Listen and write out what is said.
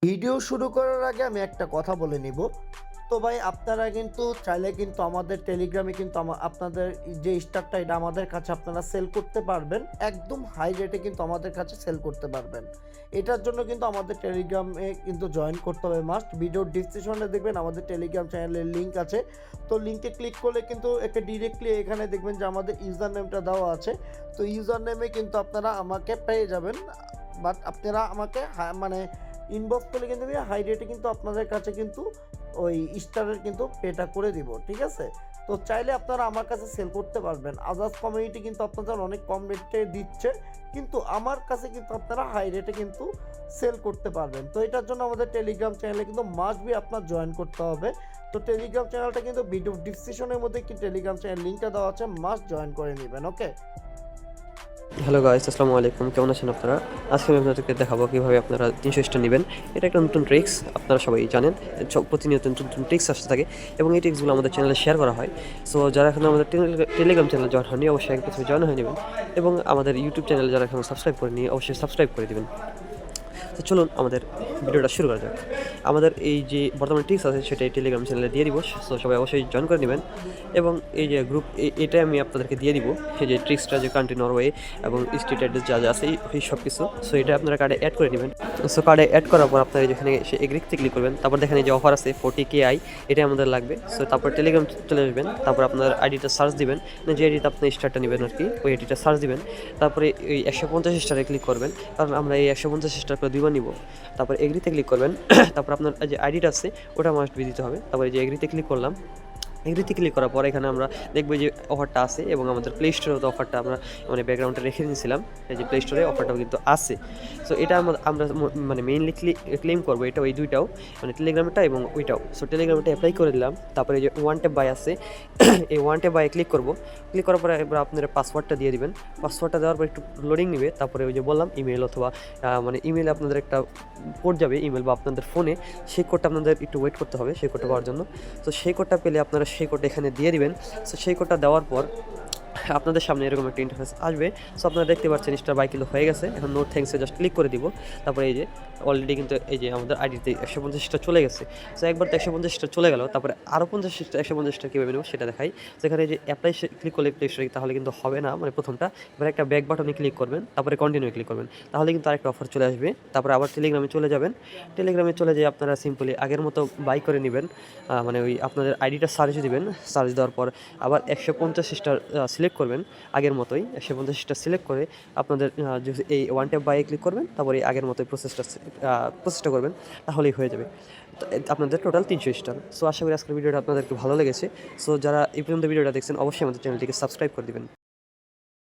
Video শুরু করার আগে আমি একটা কথা বলে নিব। তো ভাই আপনারা কিন্তু চাইলে কিন্তু আমাদের টেলিগ্রামে কিন্তু আপনাদের যে স্টারটা এটা আমাদের কাছে আপনারা সেল করতে পারবেন। একদম হাই রেটে কিন্তু আমাদের কাছে সেল করতে পারবেন। এটার জন্য কিন্তু আমাদের টেলিগ্রামে কিন্তু জয়েন করতে হবে মাস্ট। ভিডিওর ডেসক্রিপশনে দেখবেন আমাদের টেলিগ্রাম চ্যানেলের লিঙ্ক আছে। তো লিঙ্কে ক্লিক করলে কিন্তু একে ডিরেক্টলি এখানে দেখবেন যে আমাদের ইউজার নেমটা দেওয়া আছে। তো ইউজার নেমে কিন্তু আপনারা আমাকে পেয়ে যাবেন। বাট আপনারা আমাকে মানে ইনবক্স করলে কিন্তু আমি হাই রেটে কিন্তু আপনাদের কাছে কিন্তু ওই স্টারের কিন্তু পেটা করে দিব, ঠিক আছে? তো চাইলে আপনারা আমার কাছে সেল করতে পারবেন। আজাদ কমিউনিটি কিন্তু আপনাদের অনেক কম রেটে দিচ্ছে, কিন্তু আমার কাছে কিন্তু আপনারা হাই রেটে কিন্তু সেল করতে পারবেন। তো এটার জন্য আমাদের টেলিগ্রাম চ্যানেলে কিন্তু মাস্ট বি আপনার জয়েন করতে হবে। তো টেলিগ্রাম চ্যানেলটা কিন্তু ভিডিও ডিসক্রিপশনের মধ্যে কি টেলিগ্রাম চ্যানেল লিঙ্কটা দেওয়া আছে, মাস্ট জয়েন করে নেবেন। ওকে। হ্যালো গাইস, আসসালামু আলাইকুম। কেমন আছেন আপনারা? আজকে আমি আপনাদেরকে দেখাবো কীভাবে আপনারা 300 স্টার নেবেন। এটা একটা নতুন ট্রিক্স, আপনারা সবাই জানেন। প্রতিনিয়ত নতুন নতুন ট্রিক্স আসতে থাকে এবং এই ট্রিক্সগুলো আমাদের চ্যানেলে শেয়ার করা হয়। সো যারা এখন আমাদের টেলিগ্রাম চ্যানেলে জয়েন হয়নি, অবশ্যই এক প্রথমে জয়েন হয়ে নেবেন এবং আমাদের ইউটিউব চ্যানেলে যারা এখন সাবস্ক্রাইব করেনি, অবশ্যই সাবস্ক্রাইব করে দেবেন। তো চলুন আমাদের ভিডিওটা শুরু করা যাক। আমাদের এই যে বর্তমানে ট্রিক্স আছে সেটা এই টেলিগ্রাম চ্যানেলে দিয়ে দিব। সো সবাই অবশ্যই জয়েন করে নেবেন এবং এই যে গ্রুপ এটাই আমি আপনাদেরকে দিয়ে দিব। এই যে ট্রিক্সটা, যে কান্ট্রি নরওয়ে এবং স্টেট অ্যাড্রেস যা যা আছে এই সব কিছু। সো এটা আপনারা কার্ডে অ্যাড করে নেবেন। সো কার্ডে অ্যাড করার পর আপনারা যেখানে সে এগ্রিতে ক্লিক করবেন, তারপর দেখেন এই যে অফার আছে 40KI, এটা আমাদের লাগবে। সো তারপর টেলিগ্রাম চলে আসবেন, তারপর আপনার আইডিটা সার্চ দিবেন, যে আইডিতে আপনি স্টারটা নেবেন আর কি, ওই আইডিটা সার্চ দিবেন। তারপরে এই 150 স্টারে ক্লিক করবেন, কারণ আমরা এই 150 স্টার করে 2বার নিব। তারপর এগ্রিতে ক্লিক করবেন, তারপর আপনার যে আইডিটা আছে ওটা মাস্ট বি দিতে হবে। তারপরে যে এগ্রিতে ক্লিক করলাম, এগ্রিতে ক্লিক করার পর এখানে আমরা দেখব যে অফারটা আছে এবং আমাদের প্লে স্টোরেও তো অফারটা আমরা মানে ব্যাকগ্রাউন্ডে রেখে দিয়েছিলাম। এই যে প্লে স্টোরে অফারটাও কিন্তু আছে। সো এটা আমরা মানে মেইনলি ক্লেম করবো, এটা ওই দুইটাও, মানে টেলিগ্রামটা এবং ওইটাও। সো টেলিগ্রামটা অ্যাপ্লাই করে দিলাম। তারপরে যে ওয়ান ট্যাপ বাই আছে, এই ওয়ান ট্যাপ বাইয়ে ক্লিক করবো। ক্লিক করার পরে এবার আপনারা পাসওয়ার্ডটা দিয়ে দিবেন। পাসওয়ার্ডটা দেওয়ার পর একটু লোডিং নেবে। তারপরে ওই যে বললাম ইমেল অথবা মানে ইমেলে আপনাদের একটা কোড যাবে, ইমেল বা আপনাদের ফোনে, সেই কোডটা আপনাদের একটু ওয়েট করতে হবে সেই কোডটা পাওয়ার জন্য। তো সেই কোডটা পেলে আপনারা সেই কোডটা এখানে দিয়ে দিবেন। সো সেই কোডটা দেওয়ার পর আপনাদের সামনে এরকম একটা ইন্টারফেস আসবে। সো আপনারা দেখতে পাচ্ছেন স্টার বাই কিলো হয়ে গেছে। এখন নো থ্যাঙ্কসে জাস্ট ক্লিক করে দিব। তারপরে এই যে অলরেডি কিন্তু এই যে আমাদের আইডিতে 150টা চলে গেছে। সো একবার তো 150টা চলে গেল, তারপরে আরও 150টা কীভাবে নেব সেটা দেখাই। সেখানে যে অ্যাপ্লাই ক্লিক করলে প্লে স্টোরে, তাহলে কিন্তু হবে না, মানে প্রথমটা। এবার একটা ব্যাক বাটনে ক্লিক করবেন, তারপরে কন্টিনিউ ক্লিক করবেন, তাহলে কিন্তু আরেকটা অফার চলে আসবে। তারপরে আবার টেলিগ্রামে চলে যাবেন। টেলিগ্রামে চলে যেয়ে আপনারা সিম্পলি আগের মতো বাই করে নেবেন, মানে ওই আপনাদের আইডিটা সার্চ দিবেন। সার্চ দেওয়ার পর আবার 150টা সিলেক্ট করবেন আগের মতোই। 150টা সিলেক্ট করে আপনাদের এই ওয়ান ট্যাপ বাইয়ে ক্লিক করবেন, তারপরে আগের মতোই প্রসেসটা করবেন, তাহলেই হয়ে যাবে। তো আপনাদের টোটাল 300 স্টার। সো আশা করি আজকের ভিডিওটা আপনাদের একটু ভালো লেগেছে। সো যারা এই পর্যন্ত ভিডিওটা দেখছেন, অবশ্যই আমাদের চ্যানেলটিকে সাবস্ক্রাইব করে দিবেন।